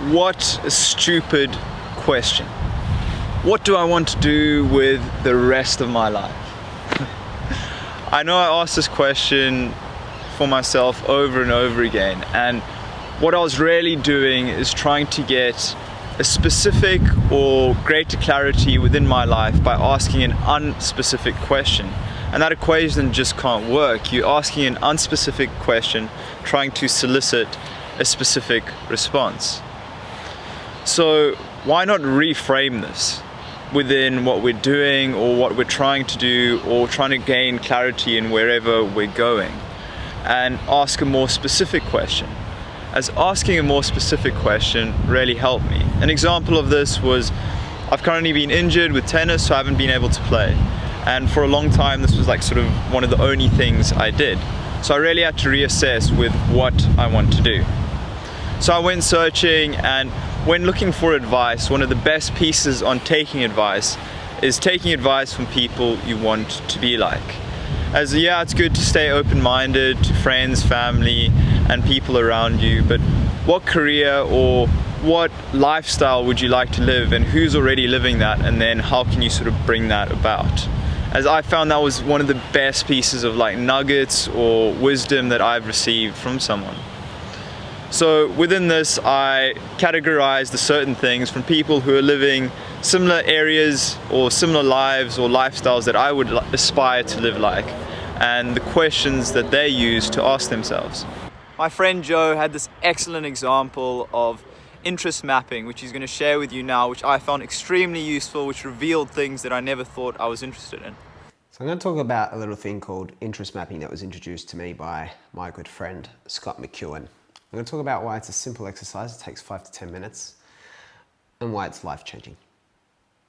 What a stupid question. What do I want to do with the rest of my life? I know I asked this question for myself over and over again, and what I was really doing is trying to get a specific or greater clarity within my life by asking an unspecific question. And that equation just can't work. You're asking an unspecific question, trying to solicit a specific response. So why not reframe this within what we're doing or what we're trying to do or trying to gain clarity in wherever we're going, and ask a more specific question? As asking a more specific question really helped me. An example of this was, I've currently been injured with tennis, so I haven't been able to play. And for a long time, this was like sort of one of the only things I did. So I really had to reassess with what I want to do. So I went searching, and when looking for advice, one of the best pieces on taking advice is taking advice from people you want to be like. As yeah, it's good to stay open-minded to friends, family, and people around you, but what career or what lifestyle would you like to live, and who's already living that, and then how can you sort of bring that about? As I found that was one of the best pieces of like nuggets or wisdom that I've received from someone. So within this, I categorized the certain things from people who are living similar areas or similar lives or lifestyles that I would aspire to live like, and the questions that they use to ask themselves. My friend Joe had this excellent example of interest mapping, which he's going to share with you now, which I found extremely useful, which revealed things that I never thought I was interested in. So I'm going to talk about a little thing called interest mapping that was introduced to me by my good friend, Scott McEwen. I'm going to talk about why it's a simple exercise, it takes 5 to 10 minutes, and why it's life-changing.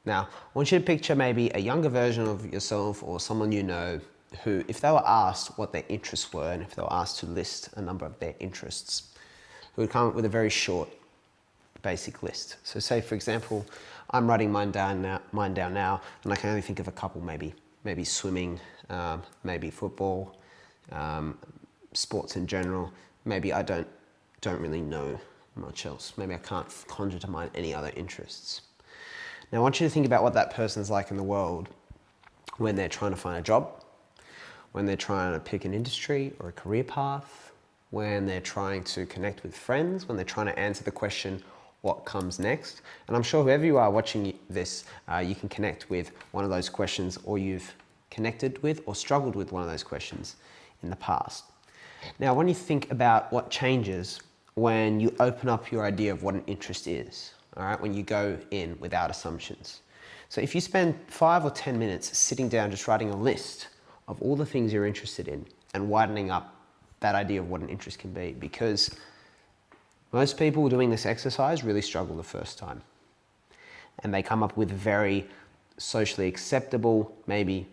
Now, I want you to picture maybe a younger version of yourself or someone you know who, if they were asked what their interests were, and if they were asked to list a number of their interests, who would come up with a very short, basic list. So say, for example, I'm writing mine down now, and I can only think of a couple, maybe swimming, maybe football, sports in general. Maybe I don't really know much else. Maybe I can't conjure to mind any other interests. Now I want you to think about what that person's like in the world when they're trying to find a job, when they're trying to pick an industry or a career path, when they're trying to connect with friends, when they're trying to answer the question, what comes next? And I'm sure whoever you are watching this, you can connect with one of those questions, or you've connected with or struggled with one of those questions in the past. Now, when you think about what changes when you open up your idea of what an interest is, all right, when you go in without assumptions. So if you spend 5 or 10 minutes sitting down just writing a list of all the things you're interested in and widening up that idea of what an interest can be, because most people doing this exercise really struggle the first time. And they come up with very socially acceptable, maybe,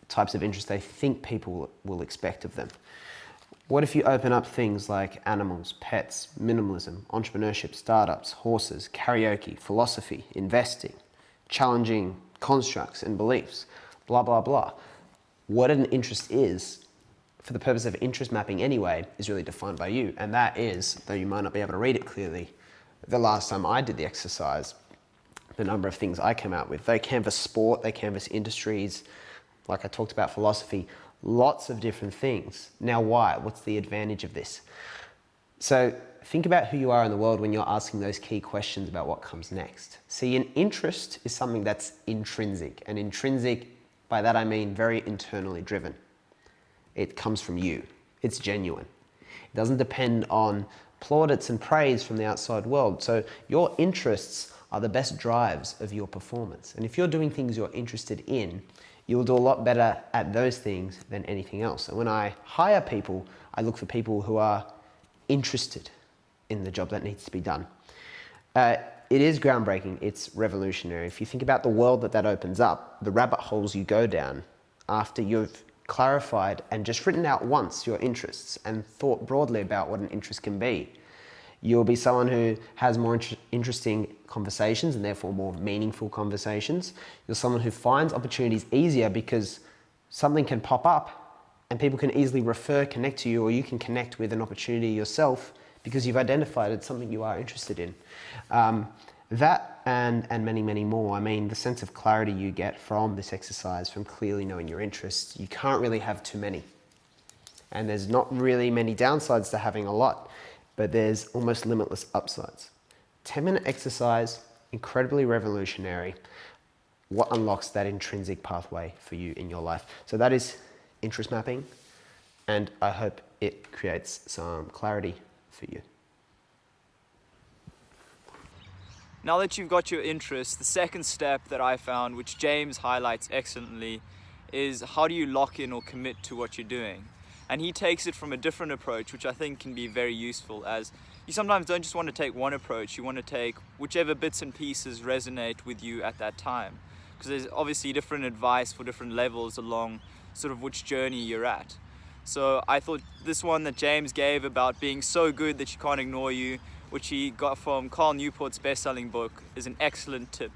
types of interests they think people will expect of them. What if you open up things like animals, pets, minimalism, entrepreneurship, startups, horses, karaoke, philosophy, investing, challenging constructs and beliefs, blah, blah, blah. What an interest is, for the purpose of interest mapping anyway, is really defined by you. And that is, though you might not be able to read it clearly, the last time I did the exercise, the number of things I came out with. They canvas sport, they canvas industries, like I talked about philosophy, lots of different things. Now why? What's the advantage of this? So think about who you are in the world when you're asking those key questions about what comes next. See, an interest is something that's intrinsic. And intrinsic, by that I mean very internally driven. It comes from you. It's genuine. It doesn't depend on plaudits and praise from the outside world. So your interests are the best drives of your performance. And if you're doing things you're interested in, you will do a lot better at those things than anything else. And when I hire people, I look for people who are interested in the job that needs to be done. It is groundbreaking, it's revolutionary. If you think about the world that opens up, the rabbit holes you go down after you've clarified and just written out once your interests and thought broadly about what an interest can be, you'll be someone who has more interesting conversations and therefore more meaningful conversations. You're someone who finds opportunities easier because something can pop up and people can easily connect to you, or you can connect with an opportunity yourself because you've identified it's something you are interested in. That and many, many more. I mean, the sense of clarity you get from this exercise, from clearly knowing your interests, you can't really have too many. And there's not really many downsides to having a lot, but there's almost limitless upsides. 10-minute exercise, incredibly revolutionary. What unlocks that intrinsic pathway for you in your life? So that is interest mapping, and I hope it creates some clarity for you. Now that you've got your interests, the second step that I found, which James highlights excellently, is how do you lock in or commit to what you're doing? And he takes it from a different approach, which I think can be very useful, as you sometimes don't just want to take one approach, you want to take whichever bits and pieces resonate with you at that time. Because there's obviously different advice for different levels along sort of which journey you're at. So I thought this one that James gave about being so good that you can't ignore you, which he got from Carl Newport's best-selling book, is an excellent tip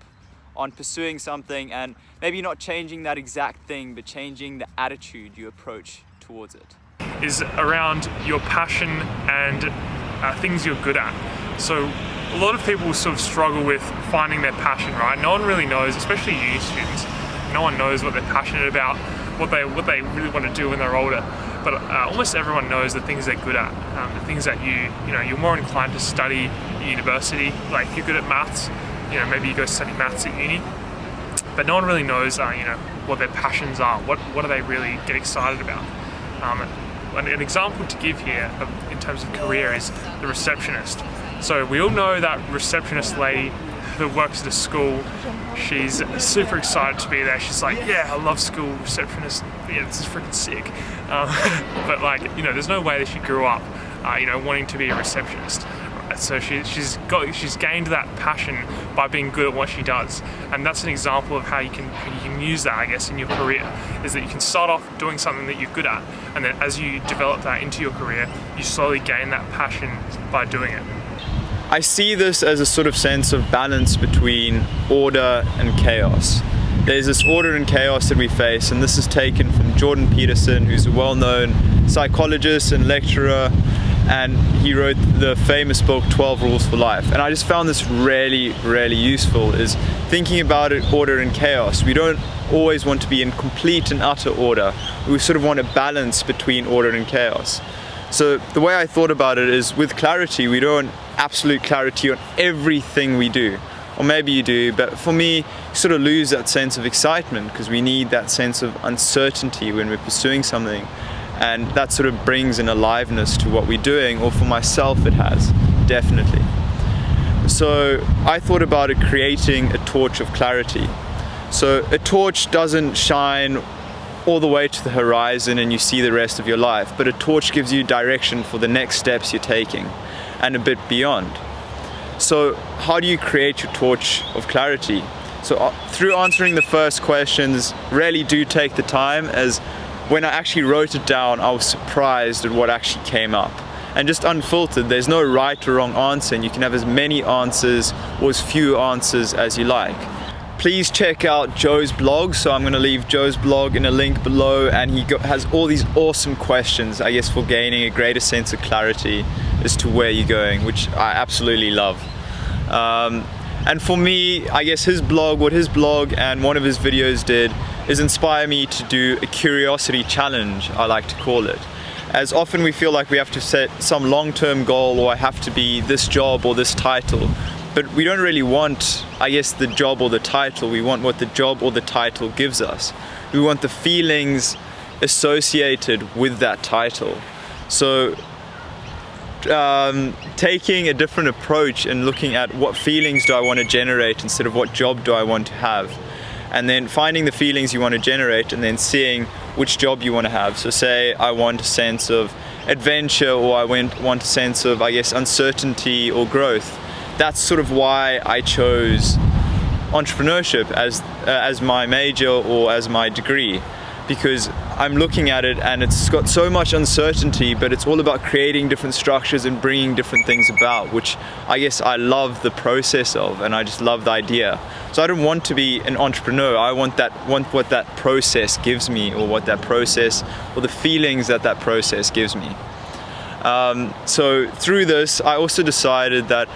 on pursuing something and maybe not changing that exact thing, but changing the attitude you approach towards it. Is around your passion and things you're good at. So a lot of people sort of struggle with finding their passion, right? No one really knows, especially uni students, no one knows what they're passionate about, what they really want to do when they're older. But almost everyone knows the things they're good at, the things that you're more inclined to study at university. Like if you're good at maths, maybe you go study maths at uni. But no one really knows, what their passions are. What do they really get excited about? An example to give here in terms of career is the receptionist. So we all know that receptionist lady who works at a school. She's super excited to be there. She's like, yeah, I love school receptionist. Yeah, this is freaking sick. But there's no way that she grew up, wanting to be a receptionist. So she's gained that passion by being good at what she does, and that's an example of how you can use that, I guess, in your career. Is that you can start off doing something that you're good at, and then as you develop that into your career, you slowly gain that passion by doing it. I see this as a sort of sense of balance between order and chaos. There's this order and chaos that we face, and this is taken from Jordan Peterson, who's a well-known psychologist and lecturer, and he wrote the famous book 12 Rules for Life. And I just found this really, really useful, is thinking about it, order and chaos. We don't always want to be in complete and utter order. We sort of want a balance between order and chaos. So the way I thought about it is, with clarity, we don't want absolute clarity on everything we do. Or maybe you do, but for me, you sort of lose that sense of excitement, because we need that sense of uncertainty when we're pursuing something. And that sort of brings an aliveness to what we're doing, or for myself it has, definitely. So I thought about it creating a torch of clarity. So a torch doesn't shine all the way to the horizon and you see the rest of your life, but a torch gives you direction for the next steps you're taking and a bit beyond. So how do you create your torch of clarity? So through answering the first questions, really do take the time, as when I actually wrote it down, I was surprised at what actually came up. And just unfiltered, there's no right or wrong answer, and you can have as many answers or as few answers as you like. Please check out Joe's blog. So I'm going to leave Joe's blog in a link below, and he has all these awesome questions, I guess, for gaining a greater sense of clarity as to where you're going, which I absolutely love. And for me, I guess what his blog and one of his videos did is inspire me to do a curiosity challenge, I like to call it. As often we feel like we have to set some long-term goal, or I have to be this job or this title. But we don't really want, I guess, the job or the title. We want what the job or the title gives us. We want the feelings associated with that title. So taking a different approach and looking at what feelings do I want to generate instead of what job do I want to have. And then finding the feelings you want to generate and then seeing which job you want to have. So say I want a sense of adventure, or I want a sense of, I guess, uncertainty or growth. That's sort of why I chose entrepreneurship as my major or as my degree, because I'm looking at it and it's got so much uncertainty, but it's all about creating different structures and bringing different things about, which I guess I love the process of, and I just love the idea. So I don't want to be an entrepreneur. I want what that process gives me, or what that process, or the feelings that process gives me. So through this, I also decided that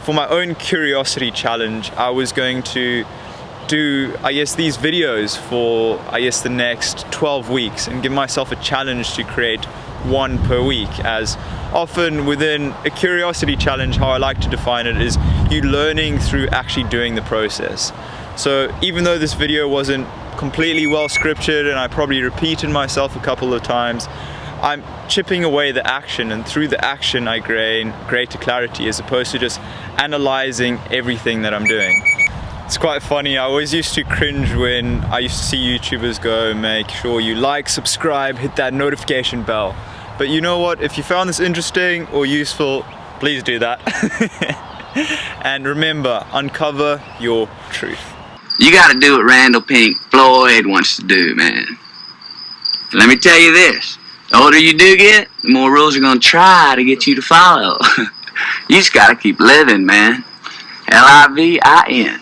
for my own curiosity challenge, I was going to do, I guess, these videos for, I guess, the next 12 weeks and give myself a challenge to create one per week. As often within a curiosity challenge, how I like to define it is you learning through actually doing the process. So even though this video wasn't completely well scripted and I probably repeated myself a couple of times, I'm chipping away the action, and through the action I gain greater clarity as opposed to just analyzing everything that I'm doing. It's quite funny, I always used to cringe when I used to see YouTubers go, make sure you like, subscribe, hit that notification bell. But you know what, if you found this interesting or useful, please do that. And remember, uncover your truth. You gotta do what Randall Pink Floyd wants to do, man. And let me tell you this, the older you do get, the more rules are gonna try to get you to follow. You just gotta keep living, man. Livin.